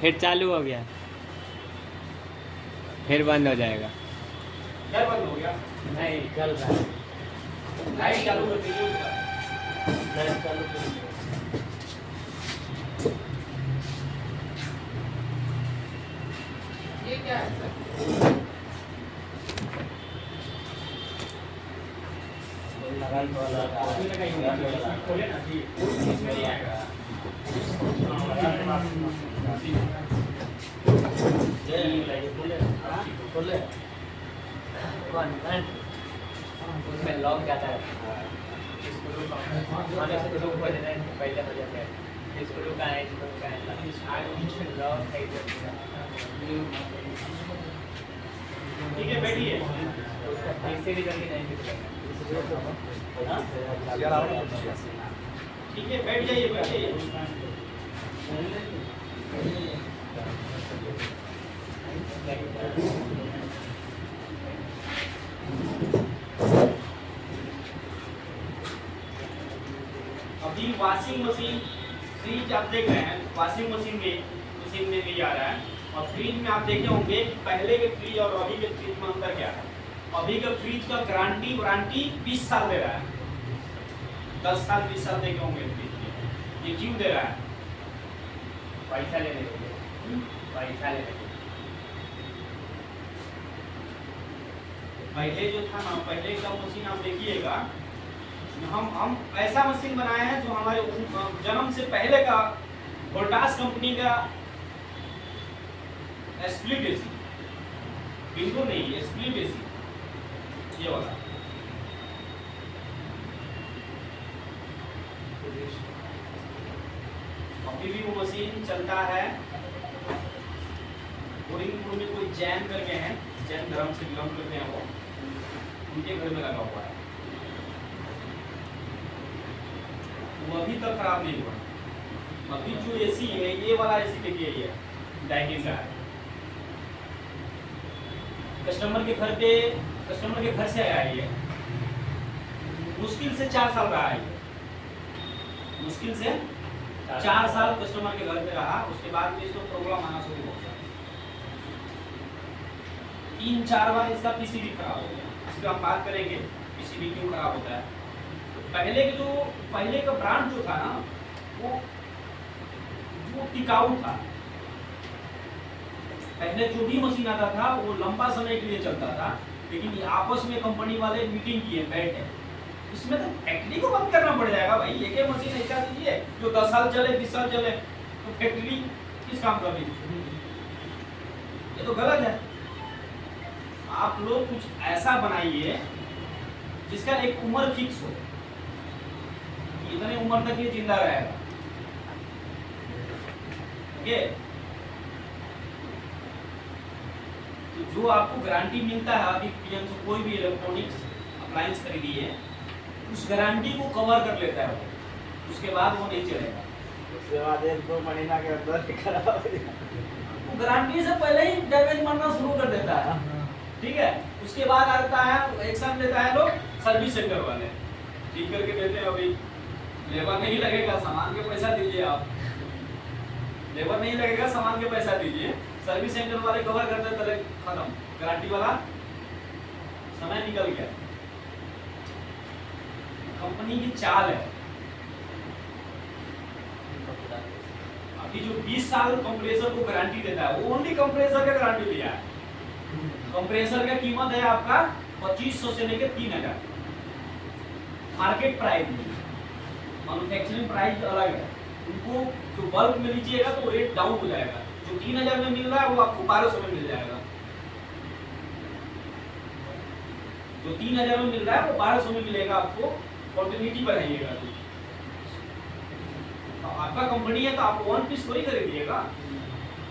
फिर चालू हो गया, फिर बंद हो जाएगा। क्या बंद हो गया? नहीं चल रहा है। लाइट चालू कर दीजिए उसका। लाइट चालू कर दो। ये क्या है सर? लगाई वाला उसमें लगाई खोले ना जी, इसमें नहीं आएगा। खोले कौन उसमें लॉक जाता है। स्क्रू खोल देना है, पहले हो जाता है। स्क्रू का है, स्क्रू का है, लॉक है इधर। ठीक है, बैठिए। उसका इससे भी जल्दी नहीं निकलेगा। ठीक है, बैठ जाइए, बैठ जाइए। अभी वॉशिंग मशीन, फ्रिज आप देख रहे हैं, वॉशिंग मशीन में भी आ रहा है। और फ्रिज में आप देखे होंगे कि पहले के फ्रिज और अभी के फ्रिज में अंतर क्या है। अभी का फ्रिज का गारंटी 20 साल दे रहा है। 10 साल 20 साल देखे होंगे फ्रिज के। ये क्यों दे रहा है? पैसा लेने के लिए, पैसा लेने के लिए। पहले जो था ना, पहले का मशीन आप देखिएगा, हम ऐसा मशीन बनाए हैं जो हमारे जन्म से पहले का वोल्टास कंपनी का स्प्लिट एसी, बिल्कुल नहीं स्प्लिट एसी, ये वाला। अभी भी वो मशीन चलता है। बोरिंगपुर में कोई जैन करके हैं, जैन धर्म से बिलोंग करते हैं, वो उनके घर में लगा हुआ है। वो अभी तक खराब नहीं हुआ। अभी जो एसी है, ये वाला एसी देखिए, ये डाइकिन का है। कस्टमर के घर से आया है ये। मुश्किल से 4 साल रहा है ये। मुश्किल से 4 साल कस्टमर के घर में रहा। उसके बाद में इसको प्रॉब्लम आना शुरू हो गया। 3-4 बार इसका पीसीबी खराब हो गया। इस पर हम बात करेंगे पीसीबी क्यों खराब होता है। पहले का ब्रांड जो था ना, वो टिकाऊ था। पहले जो भी मशीन आता था वो लंबा समय के लिए चलता था। लेकिन ये आपस में कंपनी वाले मीटिंग किए, बैठे, इसमें तो फैक्ट्री को बंद करना पड़ जाएगा भाई। एक मशीन ऐसा दीजिए जो 10 साल चले, 20 साल चले, तो फैक्ट्री किस काम कर रही है? ये तो गलत है। आप लोग कुछ ऐसा बनाइए जिसका एक उम्र फिक्स हो, इतने उम्र तक ये जिंदा रहेगा। ओके, तो जो आपको गारंटी मिलता है, अभी पीएम से कोई भी इलेक्ट्रॉनिक्स अप्लायंस खरीदिए, उस गारंटी को कवर कर लेता है वो। उसके बाद वो नहीं चलेगा। उसके बाद 1-2 महीना के अंदर खराब हो जाएगा। वो गारंटी से पहले ही डैमेज मरना शुरू कर देता है। ठीक है, उसके बाद आता है, एक्शन लेता है लोग सर्विस सेंटर वाले, ठीक करके देते हैं। अभी लेबर नहीं लगेगा, सामान के पैसा दीजिए आप। लेबर नहीं लगेगा, सामान के पैसा दीजिए। सर्विस सेंटर वाले कवर करते हैं, तले खत्म, गारंटी वाला समय निकल गया। कंपनी की चाल है। अभी जो 20 साल कंप्रेसर को गारंटी देता है, वो ओनली कंप्रेसर का गारंटी दिया है। कंप्रेसर का कीमत है आपका 2500 से लेकर 3000 मार्केट प्राइस में। मैन्युफैक्चरिंग प्राइस अलग है। उनको जो बल्क में लीजिएगा तो रेट डाउन हो जाएगा। जो 3000 में मिल रहा है वो आपको 1200 में मिल जाएगा। जो 3000 में मिल रहा है वो 1200 में मिलेगा आपको। क्वांटिटी बढ़ाइएगा तो आपका कंपनी है, तो आप 1 पीस थोड़ी खरीदिएगा,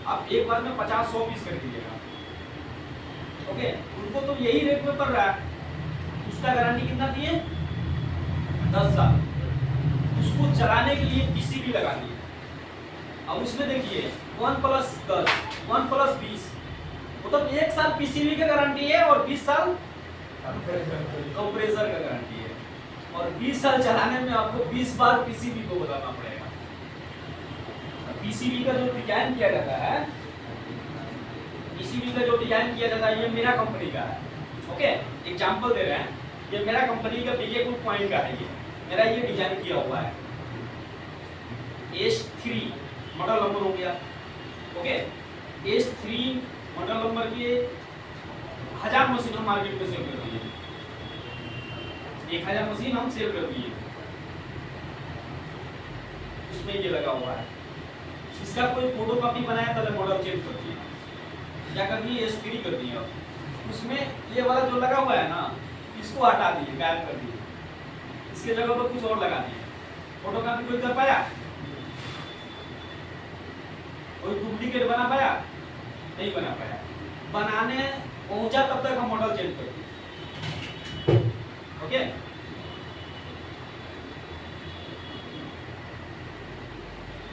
आप एक बार में 50-100 पीस खरीदिएगा। ओके, उनको तो यही रेट में पड़ रहा है। उसका गारंटी कितना दिए? 10 साल। उसको चलाने के लिए पीसीबी लगा दिए। अब उसमें देखिए 1+10 1+20, मतलब 1 साल पीसीबी का गारंटी है और 20 साल कंप्रेसर का गारंटी है। और 20 साल चलाने में आपको 20 बार पीसीबी को बदलना पड़ेगा। पीसीबी का जो डिजाइन किया जाता है, पीसीबी का जो डिजाइन किया जाता है, ये मेरा कंपनी का है। ओके, एग्जांपल दे रहे हैं, ये मेरा कंपनी का बीके ग्रुप पॉइंट का है, ये मेरा ये डिजाइन किया हुआ है। S3 मॉडल नंबर हो गया। ओके, S3 मॉडल नंबर के 1000 मशीन हम मार्केट में सेल कर दिए, 1000 मशीन हम सेल कर दिए, उसमें ये लगा हुआ है। इसका कोई फोटो कॉपी बनाया तो मॉडल चेंज कर दिया, क्या कर दिए, S3 कर दिया। उसमें ये वाला जो लगा हुआ है ना, इसको हटा दिए, गायब कर दिए, इसके जगह पर कुछ और लगा दिए। फोटो कॉपी कोई कर पाया? कोई डुप्लीकेट बना पाया? नहीं बना पाया। बनाने पहुंचा तब तक हम मॉडल चेंज कर दिए। ओके,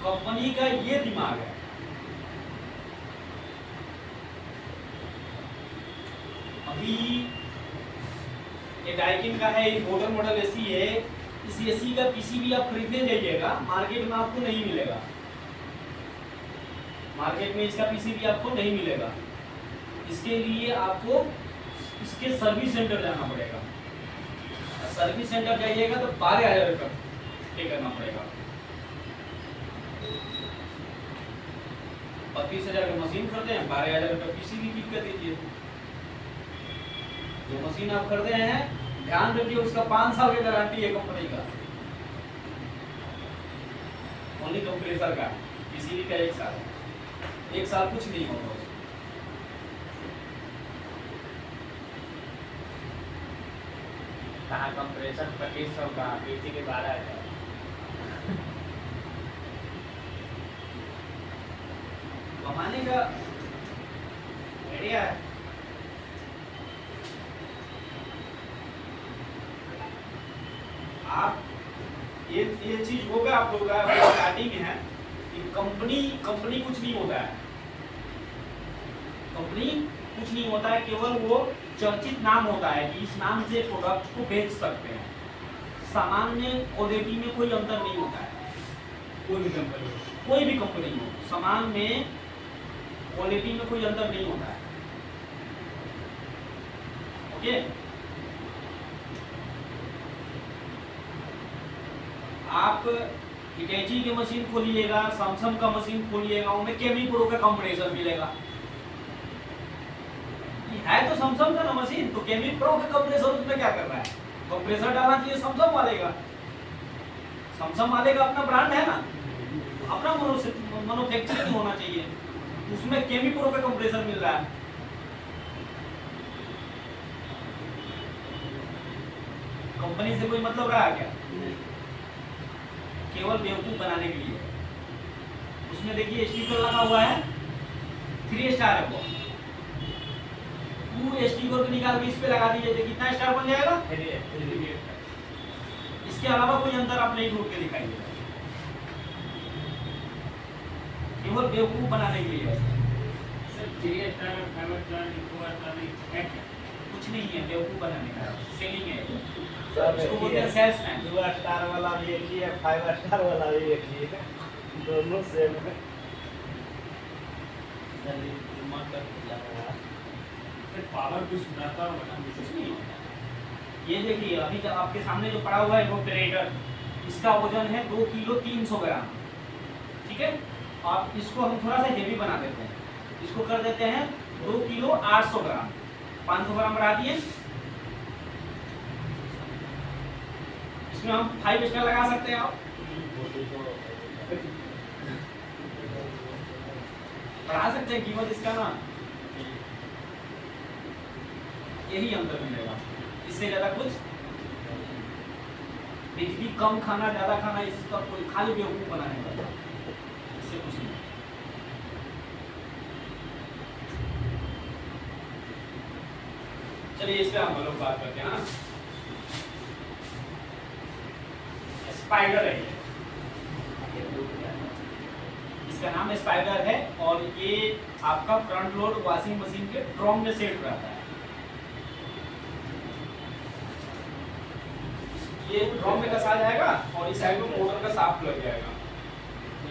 कंपनी का ये दिमाग है। अभी ये डाइकिन का है, मॉडल एसी है। इस एसी का पीसीबी आप खरीदने जाइएगा, मार्केट में आपको नहीं मिलेगा, मार्केट में इसका पीसीबी आपको नहीं मिलेगा। इसके लिए आपको इसके सर्विस सेंटर जाना पड़ेगा। सर्विस सेंटर जाइएगा तो 12,000 रुपये पे करना पड़ेगा। 32,000 का मशीन खरीदे हैं, 12,000 रुपये पीसीबी फिट कर दीजिए। जो मशीन आप खरीदे हैं, ध्यान रखिए उसका 5 साल की गारंटी है कंपनी का, ओनली कंप्रेसर का। पीसीबी का 1 साल, 1 साल कुछ नहीं होगा उसमें। कहाँ कंप्रेसर 2500 का, पीसी के 12,000। कमाने का आइडिया है। आप ये चीज होगा आप लोगों का स्टार्टिंग में है कि कंपनी कुछ नहीं होता है, कंपनी कुछ नहीं होता है, केवल वो चर्चित नाम होता है कि इस नाम से प्रोडक्ट को बेच सकते हैं। सामान में क्वालिटी में कोई अंतर नहीं होता है। कोई भी कंपनी हो, सामान में क्वालिटी में कोई अंतर नहीं होता है। ओके, आप हिटैची की मशीन खोलिएगा, सैमसंग का मशीन खोलिएगा, उनमें केमी प्रो का कंप्रेसर मिलेगा। है तो सैमसंग का ना मशीन, तो केमी प्रो का कंप्रेसर उसमें क्या कर रहा है? कंप्रेसर डालना चाहिए सैमसंग वाले का। सैमसंग वाले का अपना ब्रांड है ना, अपना मैन्युफैक्चरिंग होना चाहिए। उसमें केमी प्रो का कंप्रेसर मिल रहा है। कंपनी से कोई मतलब रहा क्या? केवल बेवकूफ बनाने के लिए। उसमें देखिए स्टिकर लगा हुआ है, 3 स्टार है वो। 2 स्टिकर को निकाल के इस पे लगा दीजिए, तो कितना स्टार बन जाएगा? 3 इसके अलावा कोई अंतर आप नहीं ढूंढ के दिखाइएगा, केवल बेवकूफ बनाने के लिए। स्टार में 5 स्टार, 4 स्टार है क्या? कुछ नहीं है, बेवकूफ बनाने का सेलिंग है। सब इसको एक बोलते ही हैं है। सेल्समैन। 2 स्टार वाला भी एक ही है, 5 स्टार वाला भी एक ही है, दोनों सेम है। पावर कुछ बनाता होगा, कुछ नहीं होता। ये देखिए अभी जब आपके सामने जो पड़ा हुआ है रोटेटर, इसका वजन है 2 किलो 300 ग्राम। ठीक है, आप इसको हम थोड़ा सा हेवी बना देते हैं, इसको कर देते हैं 2 किलो 800 ग्राम। 500 ग्राम बढ़ा दिए, इसमें हम 5 स्टार लगा सकते हैं। आप बढ़ा सकते हैं कीमत इसका ना, यही अंतर मिलेगा, इससे ज्यादा कुछ। बिजली कम खाना ज्यादा खाना, इसका कोई खाली बेवकूफ बनाने वाला, इससे कुछ नहीं। चलिए इस पे हम लोग बात करते हैं ना। स्पाइडर है ये, इसका नाम स्पाइडर है, और ये आपका फ्रंट लोड वॉशिंग मशीन के ड्रम में सेट रहता है। ये ड्रम में कसा जाएगा और इस साइड में मोटर का शाफ्ट लग जाएगा।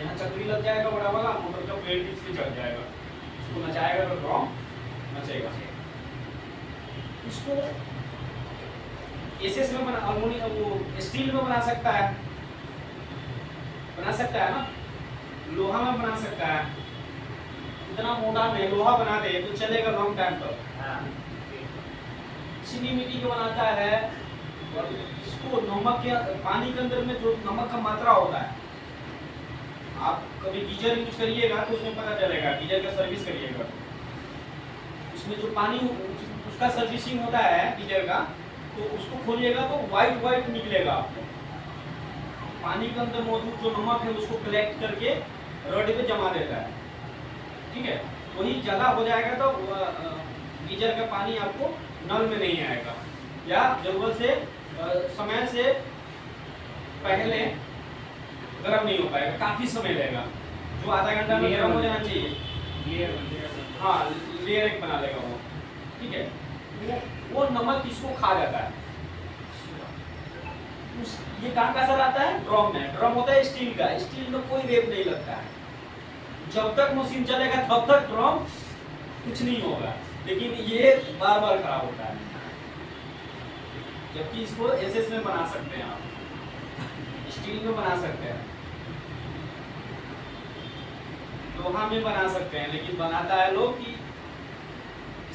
यहाँ चक्री लग जाएगा बड़ा वाला, मोटर का ब्लेड भी इसमें चढ़ जाएगा, उसको नचाएगा तो ड्रम नचेगा। इसको एसएस में बना, अल्मुनियम वो स्टील में बना सकता है ना, लोहा में बना सकता है। इतना मोटा नहीं, लोहा बना दे तो चलेगा लॉन्ग टाइम तक। हाँ चीनी मिट्टी का बनाता है, और इसको नमक के पानी के अंदर में जो नमक का मात्रा होता है, आप कभी गीजर यूज करिएगा तो उसमें पता चलेगा, गीजर का सर्विस करिएगा, उसमें जो पानी उसका सर्विसिंग होता है गीजर का, तो उसको खोलिएगा तो व्हाइट निकलेगा आपको। पानी के अंदर मौजूद जो नमक है उसको कलेक्ट करके रड पे जमा देता है, ठीक है। वही ज़्यादा हो जाएगा तो गीजर का पानी आपको नल में नहीं आएगा, या जरूरत से समय से पहले गर्म नहीं हो पाएगा, काफ़ी समय लगेगा। जो आधा घंटा में गर्म हो जाना चाहिए, हाँ लेयर एक बना लेगा वो, ठीक है। वो नमक इसको खा जाता है। ये कहाँ सर आता है? ड्रम में। ड्रम होता है स्टील का, स्टील में कोई रेप नहीं लगता है। जब तक मशीन चलेगा तब तक ड्रम कुछ नहीं होगा, लेकिन ये बार बार खराब होता है। जबकि इसको एसएस में बना सकते हैं आप, स्टील में बना सकते हैं, लोहा में बना सकते हैं, लेकिन बनाता है लोग कि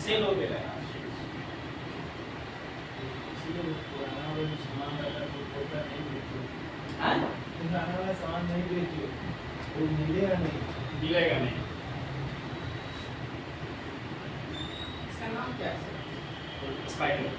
सेल हो गया है। सामान नहीं बेचिए, वो मिलेगा नहीं। मिलेगा नहीं। इसका नाम क्या है? स्पाइडर।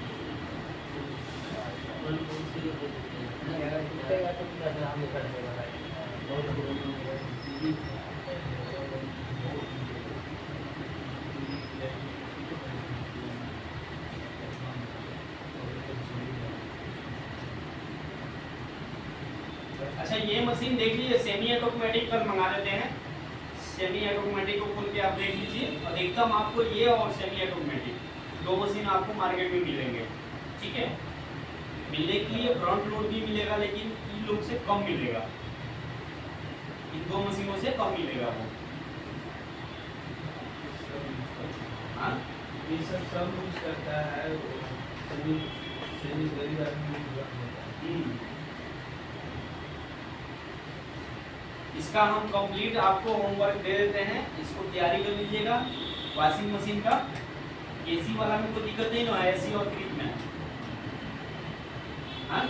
अच्छा ये मशीन देख लीजिए, सेमी ऑटोमेटिक कल मंगा लेते हैं। सेमी ऑटोमेटिक को खोल के आप देख लीजिए, अधिकतम आपको ये और सेमी ऑटोमेटिक दो मशीन आपको मार्केट में मिलेंगे, ठीक है। मिलने के लिए फ्रंट लोड भी मिलेगा, लेकिन इन लोग से कम मिलेगा, इन दो मशीनों से कम मिलेगा वो। हाँ ये सब यूज करता है, गरीब आदमी। इसका हम कंप्लीट आपको होमवर्क दे देते हैं, इसको तैयारी कर लीजिएगा। वॉशिंग मशीन का एसी वाला में कोई दिक्कत नहीं ना है, एसी और फ्रिज में। हाँ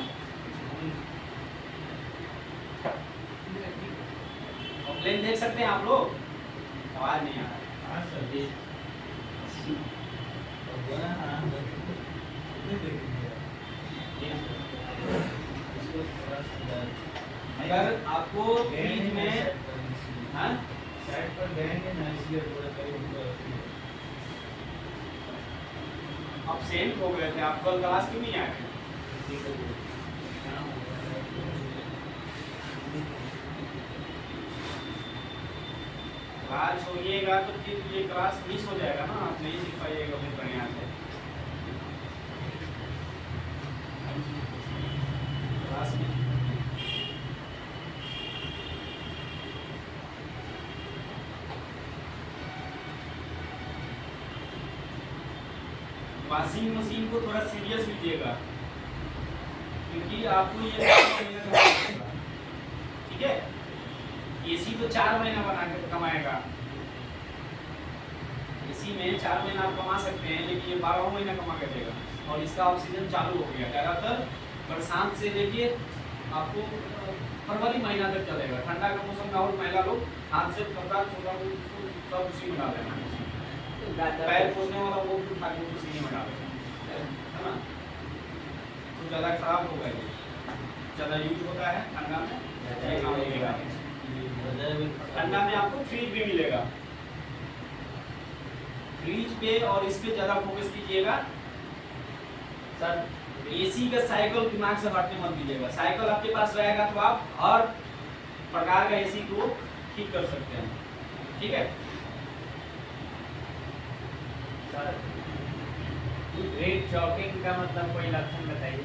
प्लेन देख सकते हैं आप लोग, आवाज नहीं आ रहा। हाँ सर जी। अगर आपको फ्रिज में हाँ साइड पर देंगे ना, इसलिए थोड़ा करीब आप सेंट हो गए थे, आप कल क्लास क्यों नहीं आए थे? क्लास छोड़िएगा तो फिर ये क्लास मिस हो जाएगा ना, आप नहीं सीख पाइएगा फिर बढ़िया से। क्लास में वॉशिंग मशीन को थोड़ा सीरियस लीजिएगा, क्योंकि आपको ये ठीक है। एसी तो 4 महीना बना के कमाएगा, एसी में 4 महीना आप कमा सकते हैं, लेकिन ये 12 महीना कमा के देगा। और इसका ऑक्सीजन चालू हो गया, ज़्यादातर बरसात से लेके आपको फरवरी महीना तक चलेगा। ठंडा के मौसम में और महिला लोग हाथ से कपड़ा छोटा सब उसी में डाल देना, पैर पोछने वाला वो भी उठा के उसी में डाल देना, है ना। तो ज़्यादा खराब होगा, ये ज़्यादा यूज होता है ठंडा में, ये काम मिलेगा। ठंडा में आपको फ्रिज भी मिलेगा, फ्रिज पे और इस पे ज़्यादा फोकस कीजिएगा सर। एसी का साइकिल दिमाग से हटने मत दीजिएगा। साइकिल आपके पास रहेगा तो आप हर प्रकार का एसी को ठीक कर सकते हैं, ठीक है। ग्रेट चॉकिंग का मतलब कोई लक्षण बताइए।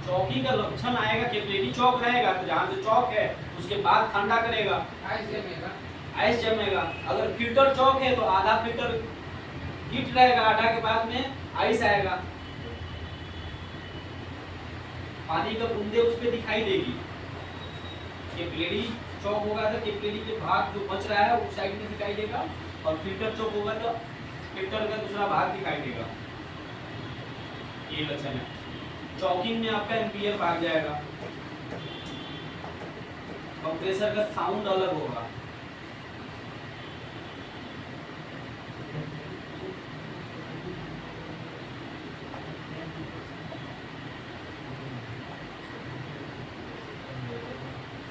चौकी का लक्षण आएगा, कैपिलरी चौक रहेगा तो जहाँ से चौक है उसके बाद ठंडा करेगा, आइस जमेगा। अगर फिल्टर चौक है तो आधा फिल्टर हीट रहेगा, आधा के बाद में आइस आएगा, पानी का बूंदे उस पे दिखाई देगी। कैपिलरी चौक होगा तो कैपिलरी के भाग जो बच रहा है उस साइड में दिखाई देगा, और फिल्टर चौक होगा तो फिल्टर का दूसरा भाग दिखाई देगा। ये लक्षण है। चौकिंग में आपका एम्पियर भाग जाएगा, कंप्रेसर का साउंड अलग होगा।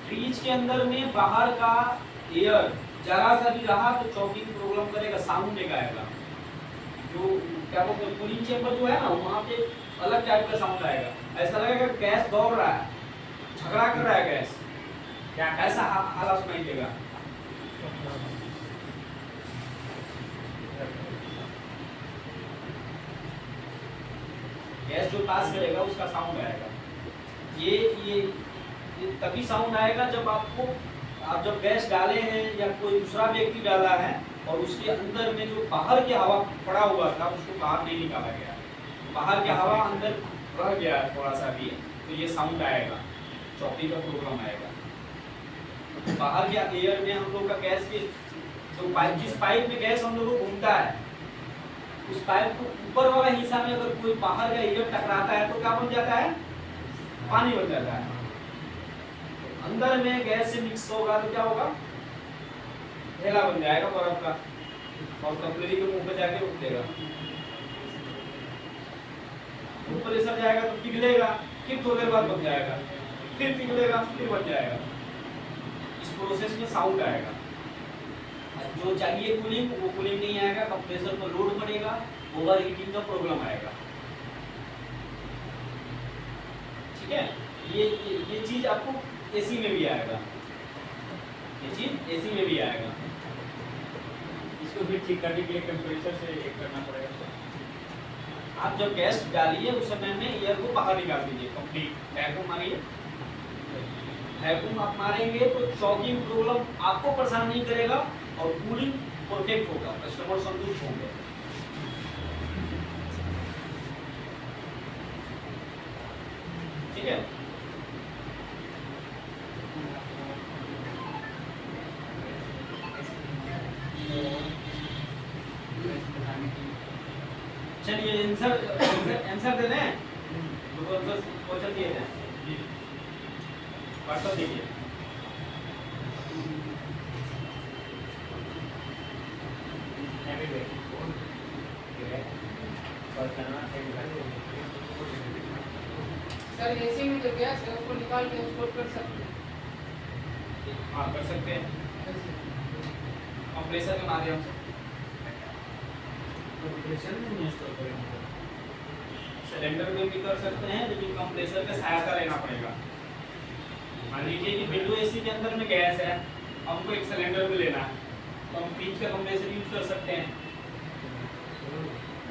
फ्रीज के अंदर में बाहर का एयर जरा सा भी रहा तो चौकिंग प्रॉब्लम करेगा, साउंड एक आएगा। जो क्या बोलते हैं कूलिंग चेंबर जो है ना, वहाँ पे अलग टाइप का साउंड आएगा, ऐसा लगेगा गैस दौड़ रहा है, झगड़ा कर रहा है गैस, क्या ऐसा हालत सुनाई देगा। गैस जो पास करेगा उसका साउंड आएगा। ये तभी साउंड आएगा जब आप जब गैस डाले हैं या कोई दूसरा व्यक्ति डाला है और उसके अंदर में जो बाहर की हवा पड़ा हुआ था उसको बाहर नहीं निकाला गया, बाहर की हवा अंदर रह गया थोड़ा सा भी, तो ये साउंड आएगा, चौकी का प्रोग्राम आएगा। बाहर के एयर में हम लोग का गैस के जो पाइप, जिस पाइप में गैस हम लोग को घूमता है, उस पाइप को ऊपर वाला हिस्सा में अगर कोई बाहर का एयर टकराता है तो क्या बन जाता है, पानी बन जाता है। अंदर में गैस से मिक्स होगा तो क्या होगा, ढेला बन जाएगा बर्फ का, और कैपिलरी के मुंह पे जाके उठेगा, प्रेशर जाएगा तो पिघलेगा, फिर थोड़ी देर बाद बन जाएगा, फिर पिघलेगा, फिर बन जाएगा। इस प्रोसेस में साउंड आएगा। जो चाहिए कूलिंग वो कूलिंग नहीं आएगा, कंप्रेसर पर लोड पड़ेगा, ओवर हीटिंग का प्रॉब्लम आएगा। ठीक है, ये चीज आपको एसी में भी आएगा, ये चीज एसी में भी आएगा। इसको भी ठीक करने के लिए टेम्परेचर से एक करना पड़ेगा। आप जब गैस डालिए उस समय में एयर को बाहर निकाल दीजिए, कंप्लीट वैक्यूम मारिए। वैक्यूम आप मारेंगे तो चॉकिंग प्रॉब्लम आपको परेशान नहीं करेगा और कूलिंग परफेक्ट होगा, कस्टमर संतुष्ट होंगे। ठीक है, चलिए आंसर दे दें, तो आंसर क्वेश्चन दिए थे व्हाट्सएप देखिए। सर एसी में जो गैस है उसको निकाल के उसको कर सकते हैं। हाँ कर सकते हैं, कंप्रेसर के माध्यम से। सिलेंडर में भी कर सकते हैं, लेकिन कंप्रेसर का सहायता लेना पड़ेगा। मान लीजिए कि विंडो एसी के अंदर में गैस है, हमको एक सिलेंडर में लेना है, तो हम फ्रिज का कंप्रेसर यूज कर सकते हैं।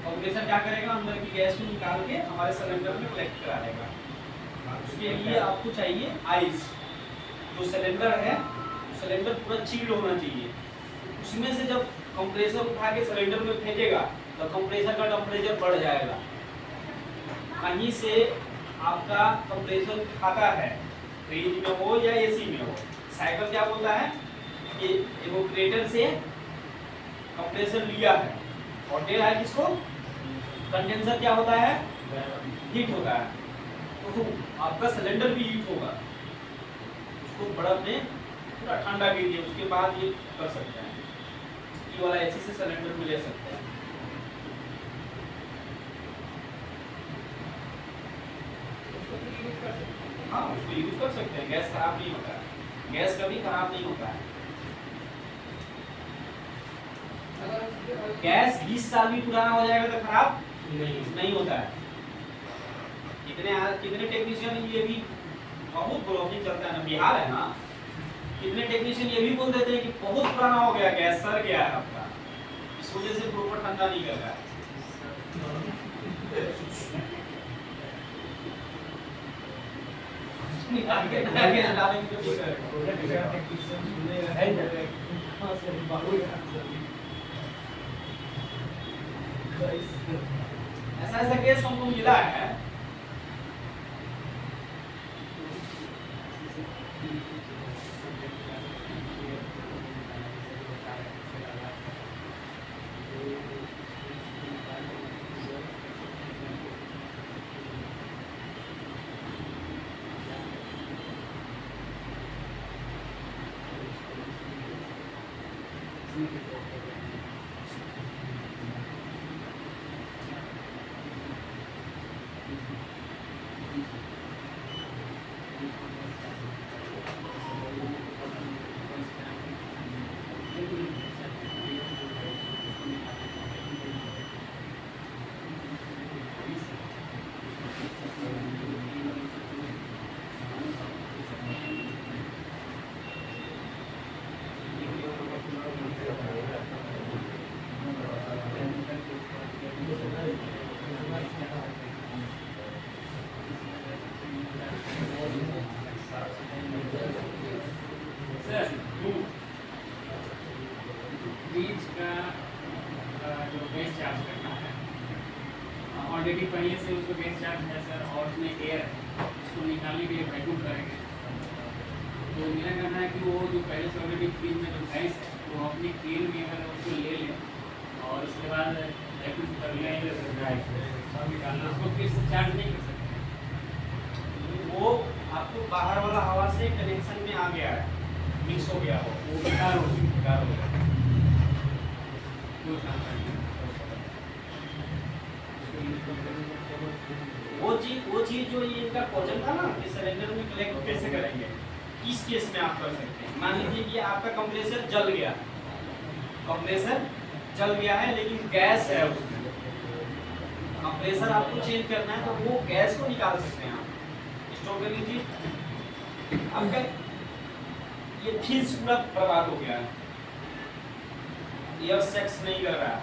कंप्रेसर क्या करेगा, अंदर की गैस को निकाल के हमारे सिलेंडर में कलेक्ट करा देगा। उसके लिए आपको चाहिए आइस। जो सिलेंडर है, सिलेंडर पूरा चिल्ड होना चाहिए। उसमें से जब कंप्रेसर उठा के सिलेंडर में फेंकेगा तो कंप्रेसर का टेम्परेचर बढ़ जाएगा। कहीं से आपका कंप्रेसर खाता है, फ्रिज में हो या एसी में हो, साइकिल क्या बोलता है कि इवेपोरेटर से कंप्रेसर लिया है और दे रहा है किसको, कंडेंसर क्या होता है, हीट होता है। तो आपका सिलेंडर भी हीट होगा, उसको बर्फ में पूरा ठंडा कीजिए, उसके बाद ये कर सकते हैं। ये वाला एसी से सिलेंडर में ले सकते हैं। हाँ उसको यूज कर सकते हैं, गैस खराब नहीं होता है, गैस कभी खराब नहीं होता है। गैस 20 साल भी पुराना हो जाएगा तो खराब नहीं होता है। कितने टेक्नीशियन ये भी बहुत ब्लॉकिंग चलता है ना, बिहार है ना, कितने टेक्नीशियन ये भी बोल देते हैं कि बहुत पुराना हो गया, गैस सड़ गया है आपका, इस वजह से प्रॉपर ठंडा नहीं कर रहा है। निकाल के नया गैस डालेंगे तो ठीक रहेगा। प्रोडक्ट टेक्नीशियन सुनेगा है ना कहां से बाहर ऐसा केस हमको मिला है। सर बीज का जो गैस चार्ज करना है ऑलरेडी पहले से उसको गैस चार्ज है सर, और उसमें एयर उसको निकालने के लिए वैक्यूम करेंगे। तो मेरा कहना है कि वो जो पहले से ऑलरेडी फ्रिज में जो गैस है वो अपनी केन में अगर उसको ले लें और उसके बाद वैक्यूम कर लें उसको फिर से चार्ज नहीं कर सकते। वो आपको बाहर वाला हवा से कनेक्शन में आ गया है, मिक्स हो गया हो, वो बेकार हो गया। बेकार हो गया। कोई काम नहीं। वो चीज जो ये इनका क्वेश्चन था ना कि सिलेंडर में कलेक्ट कैसे करेंगे, किस केस में आप कर सकते हैं। मान लीजिए कि आपका कंप्रेसर जल गया, कंप्रेसर जल गया है लेकिन गैस है उसमें, कंप्रेसर आपको चेंज करना है तो वो गैस को निकाल सकते हैं आप। स्टॉप कर लीजिए, आपका ये फिल्स पूरा बर्बाद हो गया है, एयर सेक्स नहीं कर रहा है।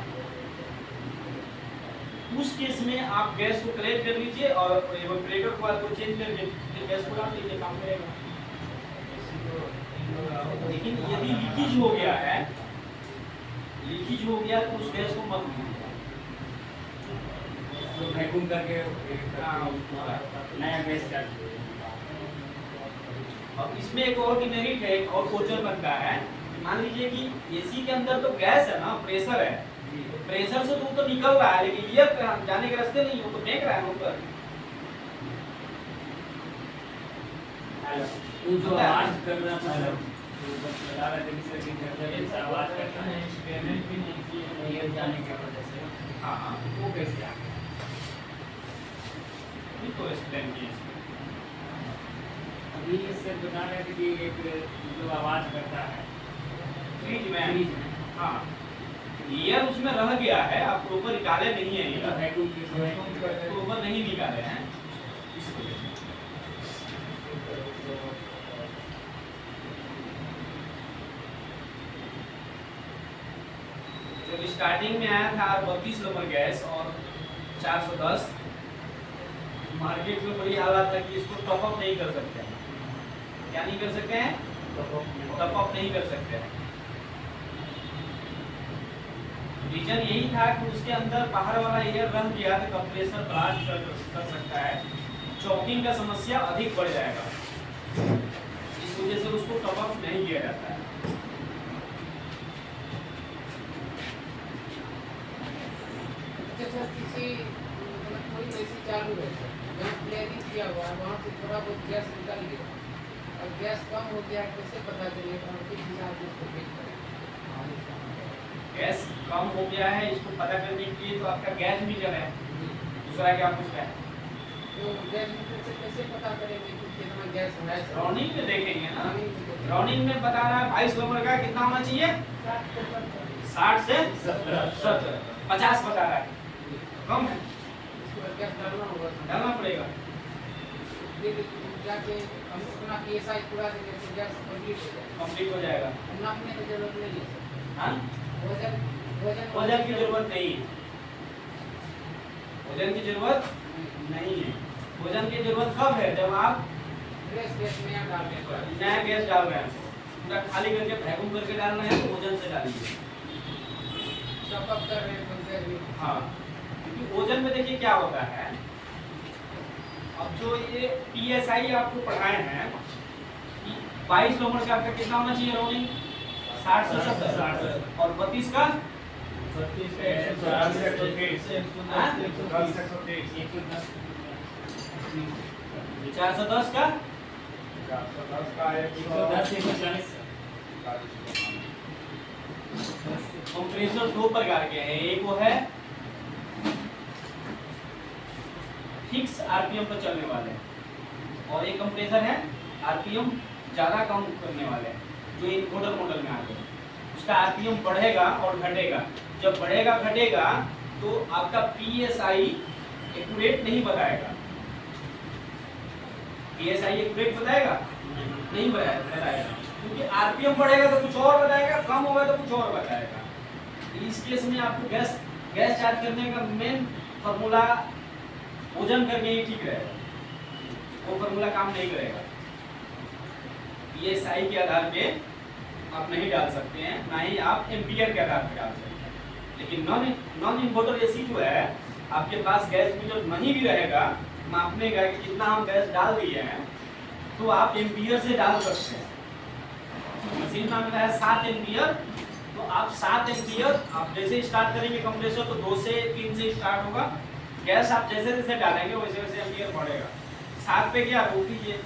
उस केस में आप गैस को कलेक्ट कर लीजिए और एवापोरेटर कॉइल को चेंज करके फिर गैस को डाल दीजिए, काम करेगा। लेकिन यदि लीकेज हो गया है, लीकेज हो गया तो उस गैस को मत दीजिए, तो वैक्यूम करके नया गैस चार्ज। अब इसमें एक और डिमेरिट है, एक और क्वेश्चन बनता है। मान लीजिए कि एसी के अंदर तो गैस है ना, प्रेशर है, प्रेशर से तो निकल रहा है लेकिन ये जाने के रास्ते नहीं, वो तो फेंक रहा है ऊपर। वो जो आवाज कर रहा था जो बता रहे थे कि सर जब आवाज करता है एक्सपेरिमेंट भी नहीं किए एयर जाने की वजह से हाँ हाँ, वो कैसे आ गया? अभी तो एक्सप्लेन किए इसमें। अभी सर बता रहे थे कि एक जो आवाज करता है फ्रिज में फ्रिज में हाँ, एयर उसमें रह गया है, आप प्रॉपर निकाले नहीं है, एयर वैक्यूम की समय प्रॉपर नहीं निकाले हैं इस वजह से। जब स्टार्टिंग में आया था 32 नंबर गैस और 410, मार्केट में बड़ी हालत है कि इसको टॉप अप नहीं कर सकते हैं। क्या नहीं कर सकते हैं? टॉप अप नहीं कर सकते हैं। रीजन यही था कि उसके अंदर बाहर वाला एयर रह गया तो कंप्रेसर ब्लास्ट कर सकता है, चॉकिंग का समस्या अधिक बढ़ जाएगा, इस वजह से उसको टॉप अप नहीं किया जाता है। अच्छा सर, किसी कोई एसी चालू है सर, जहाँ प्लेयरिंग किया हुआ है वहाँ से थोड़ा बहुत गैस निकल गया और गैस कम हो गया, कैसे पता चलेगा और किस हिसाब से उसको चेक करें? गैस कम हो गया है, इसको पता करने के लिए तो आपका गैस मीटर है, दूसरा क्या कुछ है, तो गैस मीटर से कैसे पता करेंगे कि कितना गैस है सर? रॉनिंग में देखेंगे ना, रॉनिंग में बता रहा है 22 नंबर का कितना होना चाहिए, 60 से 70, 50 बता रहा है, कम है, इसको गैस डालना होगा सर। डालना पड़ेगा। फिर जाके हम अपना PSI पूरा देंगे तो गैस कंप्लीट हो जाएगा। कंप्लीट हो जाएगा। नापने की जरूरत नहीं है सर। हाँ, वजन वजन की जरूरत नहीं है, वजन की जरूरत नहीं है। वजन की जरूरत कब है? जब आप गैस में यहाँ डालने का नया गैस डाल रहे हैं पूरा खाली करके वैक्यूम करके डालना है तो ओजन से डालिए। टॉपअप कर रहे हैं पंखे भी। हाँ, क्योंकि ओजन में देखिए क्या होता है, अब जो ये PSI आपको पढ़ाए हैं कि 22 नंबर का आपका कितना होना चाहिए रोलिंग 60 से 70 और 32 का 410 का 110 कंप्रेसर दो प्रकार के हैं, एक वो है फिक्स आरपीएम पर चलने वाले और एक कंप्रेसर है आरपीएम ज़्यादा कम करने वाले जो इन्वर्टर मॉडल में आते हैं। उसका आरपीएम बढ़ेगा और घटेगा, जब बढ़ेगा घटेगा तो आपका PSI एक्यूरेट नहीं बताएगा। PSI एक्यूरेट बताएगा नहीं बताएगा क्योंकि आरपीएम बढ़ेगा तो कुछ और बताएगा, कम होगा तो कुछ और बताएगा। इस केस में आपको गैस चार्ज करने का मेन फार्मूला ओजन करके ही ठीक रहेगा, वो फार्मूला काम नहीं करेगा। PSI के आधार पे आप नहीं डाल सकते हैं, ना ही आप एम्पियर के आधार पे डाल सकते हैं। लेकिन नॉन इन्वर्टर एसी जो है आपके पास गैस मीटर नहीं भी रहेगा, मापने का कि कितना हम गैस डाल दिए हैं तो आप एम्पियर से डाल सकते हैं। मशीन में मिला है 7 एम्पियर, तो आप 7 एम्पियर आप जैसे स्टार्ट करेंगे कंप्रेसर तो 2 से 3 से स्टार्ट होगा, गैस आप जैसे जैसे डालेंगे वैसे वैसे एम्पियर बढ़ेगा। 7 पे क्या रोक दीजिए,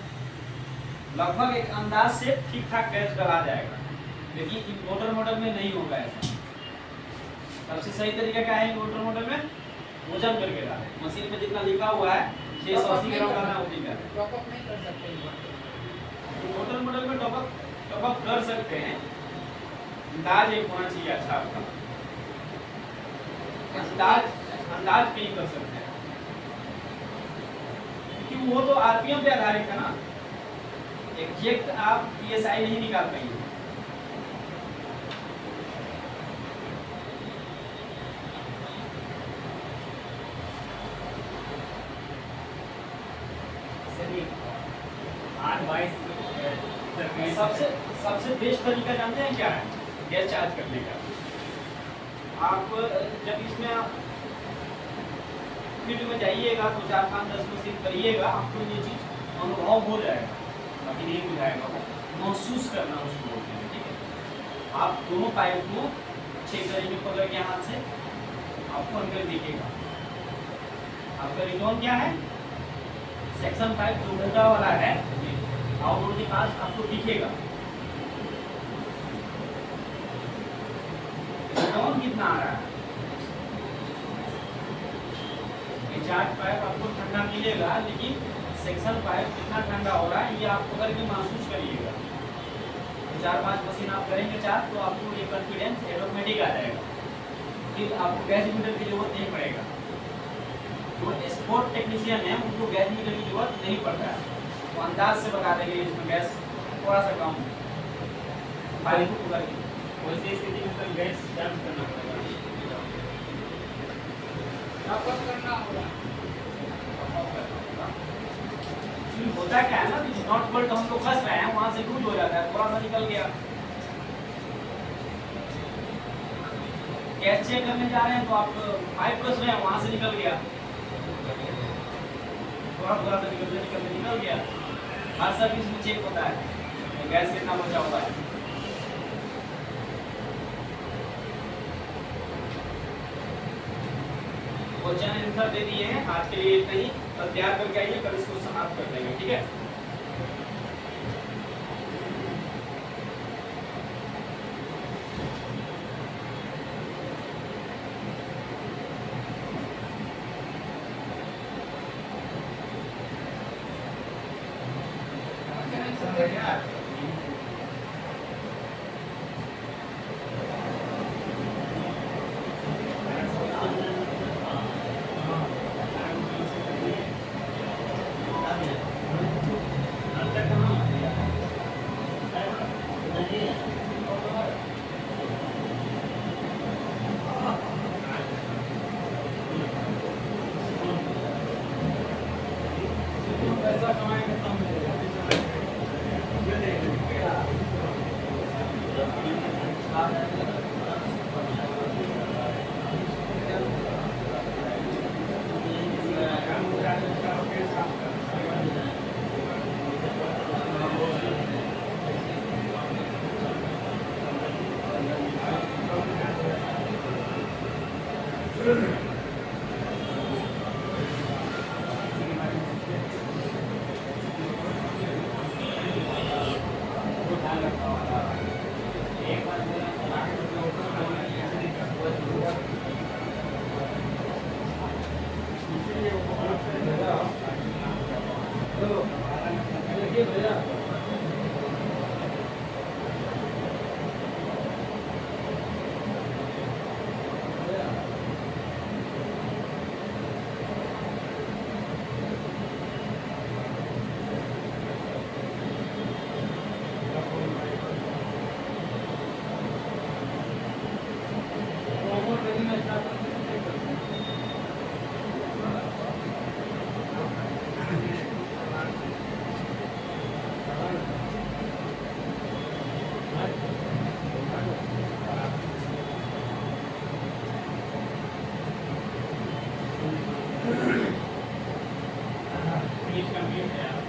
लगभग एक अंदाज से ठीक ठाक गैस डला जाएगा। लेकिन इन्वर्टर मॉडल में नहीं होगा ऐसा। सबसे सही तरीका क्या है इन्वर्टर मॉडल में, वजन करके डालें। मशीन में जितना लिखा हुआ है 680 ग्राम का ना उतनी डालें। टॉपअप नहीं कर सकते इन्वर्टर। इन्वर्टर मॉडल में टॉपअप कर सकते हैं, अंदाज एक होना चाहिए अच्छा आपका, अंदाज पे ही कर सकते हैं क्योंकि वो तो आरपीएम पे आधारित है ना, एग्जैक्ट आप PSI नहीं निकाल पाएंगे। सबसे बेस्ट तरीका जानते हैं क्या है गैस चार्ज करने का? आप जब इसमें फील्ड में जाइएगा तो 4, 5, 10 मशीन करिएगा, आपको ये चीज़ अनुभव हो जाएगा, बाकी नहीं बुझाएगा, महसूस करना उसको बोलते हैं। ठीक है, आप दोनों पाइप को चेक करेंगे पकड़ के हाथ से, आपको अंदर दिखेगा। आपका रिटर्न क्या है, सेक्शन 5 जो मोटा वाला है आउटडोर के पास आपको दिखेगा रिटर्न कितना आ रहा है। ये चार्ज पाइप आपको ठंडा मिलेगा, लेकिन सेक्शन पाइप कितना ठंडा हो रहा है ये आप पकड़ के महसूस करिएगा। 4-5 मशीन आप करेंगे चार्ज तो आपको ये कॉन्फिडेंस ऑटोमेटिक आ जाएगा, फिर आपको गैस मीटर की जरूरत नहीं पड़ेगा। जो एक्सपोर्ट टेक्नीशियन है उनको गैस मीटर की जरूरत नहीं पड़ता है, वो अंदाज से बता देंगे इसमें गैस थोड़ा सा कम पाइप को पकड़ के। वैसे स्थिति में तो गैस चार्ज करना पड़ेगा, टॉपअप करना होगा। होता क्या है ना कि नॉट बोल्ट हम लोग फंस रहे हैं, वहां से लूज हो जाता है, थोड़ा सा निकल गया। गैस चेक करने जा रहे हैं तो आप पाइप कस रहे हैं, वहां से निकल गया, थोड़ा सा निकल गया। हर सर्विस में चेक होता है गैस कितना बचा हुआ है। क्वेश्चन आंसर दे दिए हैं, आज के लिए इतना ही, कल तैयार करके आइए, कल इसको समाप्त कर देंगे। ठीक है। एक बार बोला तो लाख रुपये ऊपर बोला ऐसे नहीं करता। इसीलिए वो बहुत देखिए भैया फिनिश कंप्लीट है आप।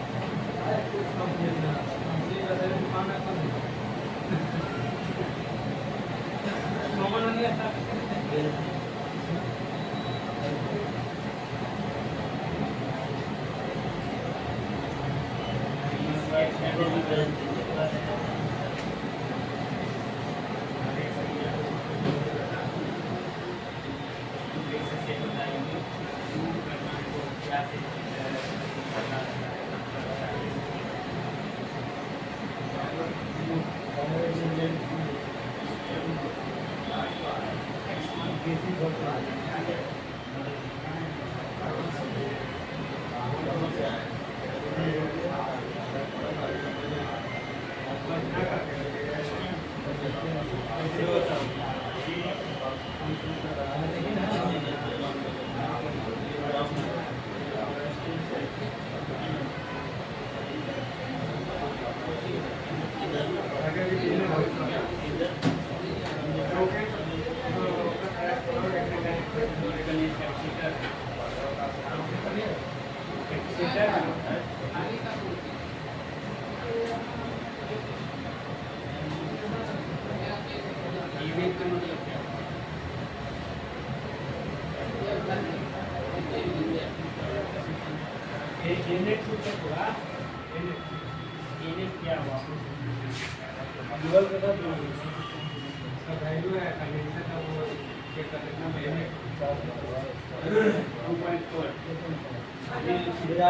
क्या हुआ गूगल के साथ उसका वैल्यू है कंडेंसर का वो चेक कर लेना मैंने 2.4 यूरिया